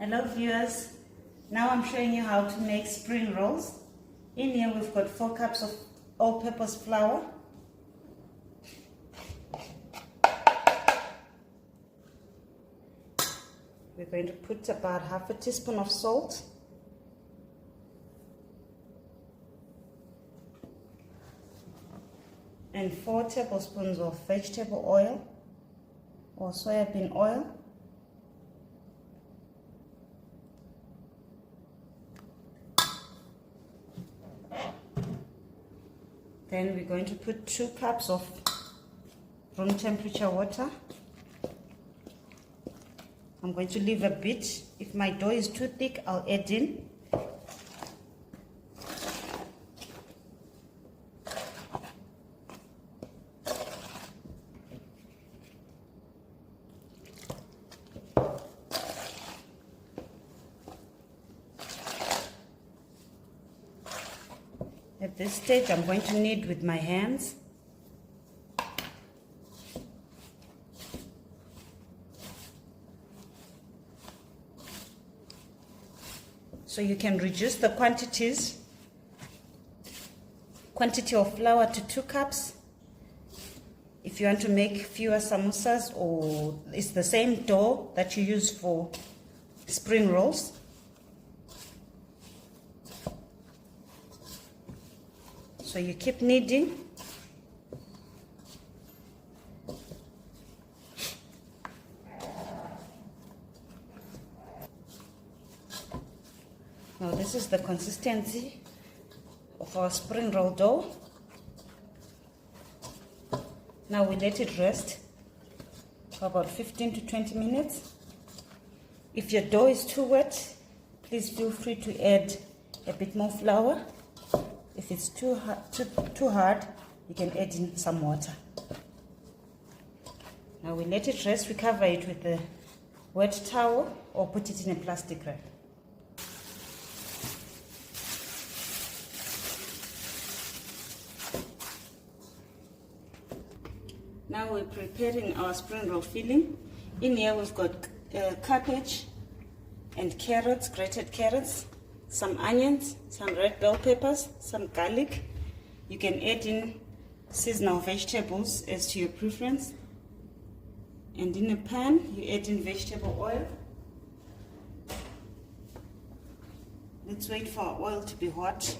Hello viewers, now I'm showing you how to make spring rolls. In here we've got 4 cups of all-purpose flour, we're going to put about half a teaspoon of salt, and 4 tablespoons of vegetable oil or soybean oil. Then we're going to put 2 cups of room temperature water. I'm going to leave a bit. If my dough is too thick, I'll add in. At this stage, I'm going to knead with my hands. So you can reduce the quantity of flour to 2 cups. If you want to make fewer samosas, or it's the same dough that you use for spring rolls. So you keep kneading. Now this is the consistency of our spring roll dough. Now we let it rest for about 15 to 20 minutes. If your dough is too wet, please feel free to add a bit more flour. If it's too hard, you can add in some water. Now we let it rest. We cover it with a wet towel or put it in a plastic wrap. Now we're preparing our spring roll filling. In here we've got cabbage and carrots, grated carrots, some onions, some red bell peppers, some garlic. You can add in seasonal vegetables as to your preference. And in a pan, you add in vegetable oil. Let's wait for our oil to be hot.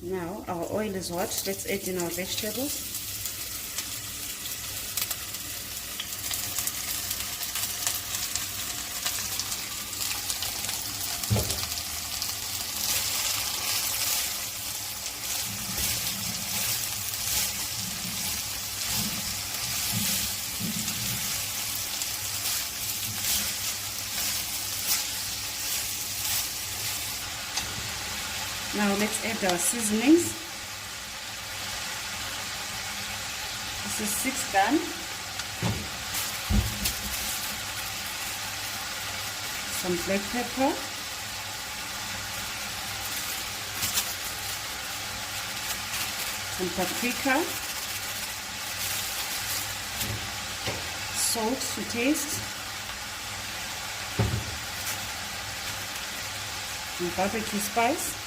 Now our oil is hot. Let's add in our vegetables. Now let's add our seasonings. This is 6 gram. Some black pepper. Some paprika. Salt to taste. And barbecue spice.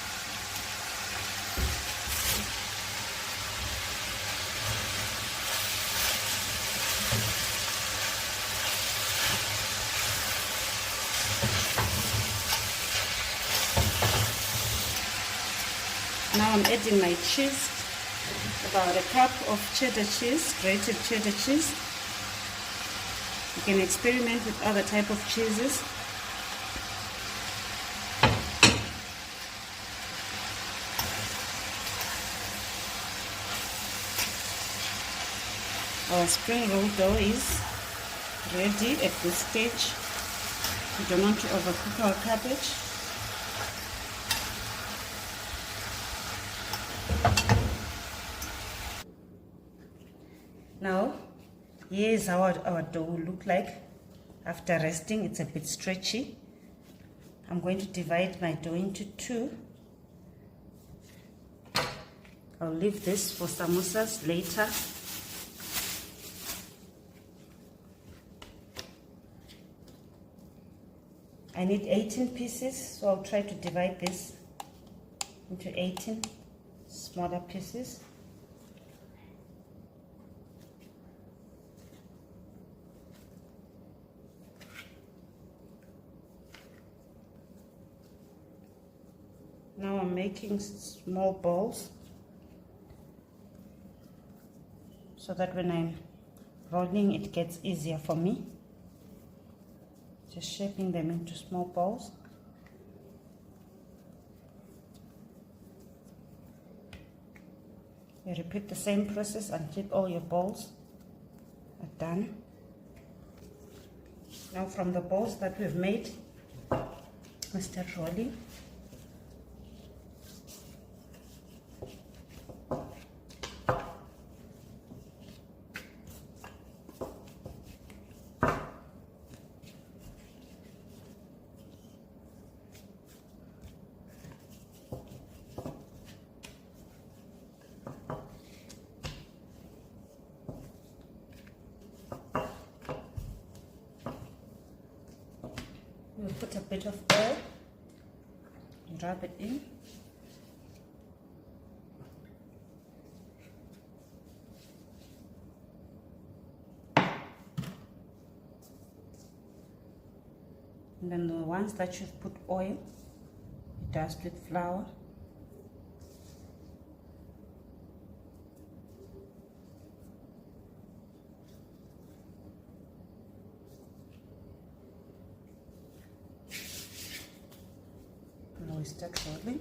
Now I'm adding my cheese, about a cup of cheddar cheese, grated cheddar cheese. You can experiment with other type of cheeses. Our spring roll dough is ready at this stage. We don't want to overcook our cabbage. Now, here is how our dough will look like after resting. It's a bit stretchy. I'm going to divide my dough into 2. I'll leave this for samosas later. I need 18 pieces, so I'll try to divide this into 18 smaller pieces. Now I'm making small balls so that when I'm rolling it gets easier for me. Just shaping them into small balls. You repeat the same process until all your balls are done. Now from the balls that we've made, we start rolling. We'll put a bit of oil and rub it in. And then the ones that you've put oil, dust with flour. Now we start rolling.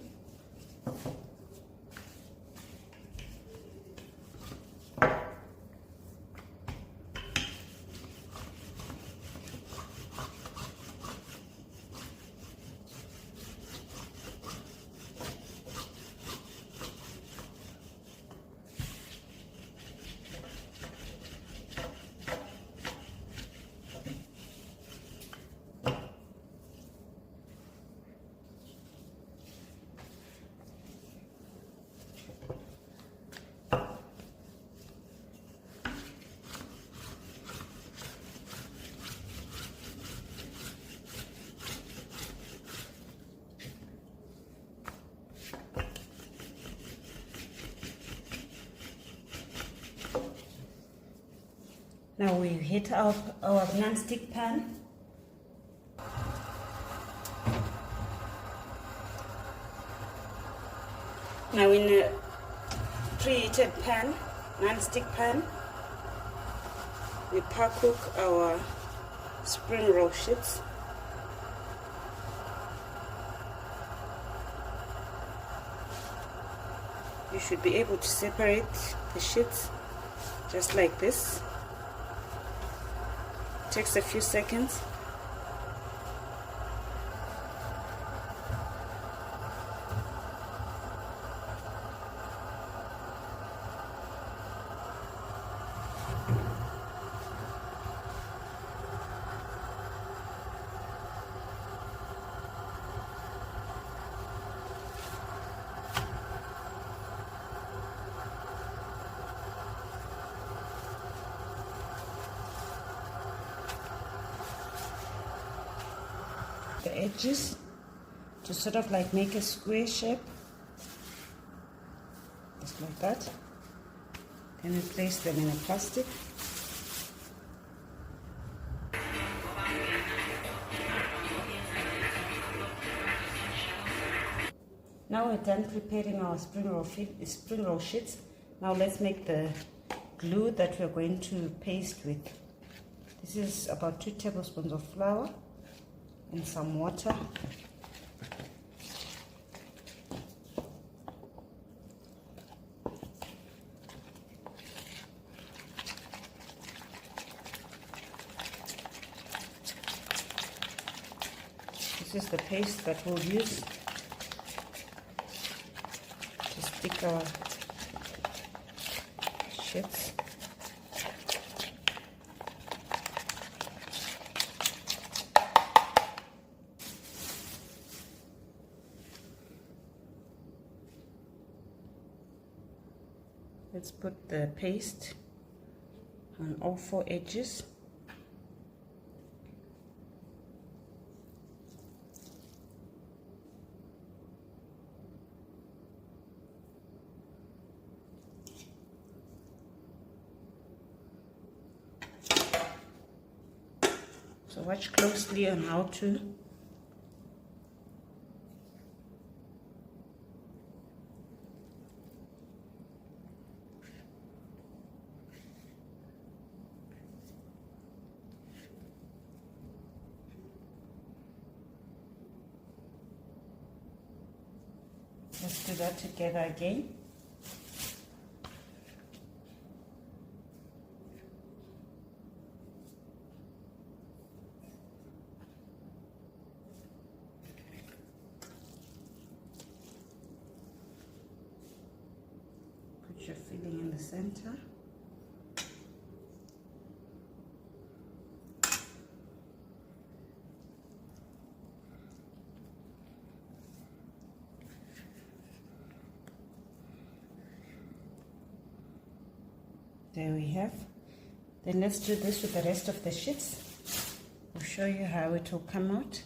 Now we heat up our non-stick pan. Now in a preheated pan, non-stick pan, we par-cook our spring roll sheets. You should be able to separate the sheets just like this. Takes a few seconds. The edges to sort of like make a square shape, just like that. Then we place them in a plastic. Now we're done preparing our spring roll sheets. Now let's make the glue that we're going to paste with. This is about 2 tablespoons of flour and some water. This is the paste that we'll use to stick our sheets. Let's put the paste on all 4 edges. So watch closely on how to let's do that together again. Put your filling in the center. There we have. Then let's do this with the rest of the sheets. I'll show you how it will come out.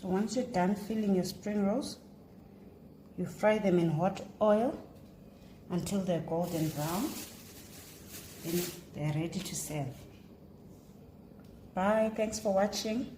So once you're done filling your spring rolls, you fry them in hot oil until they're golden brown. Then they're ready to serve. Bye. Thanks for watching.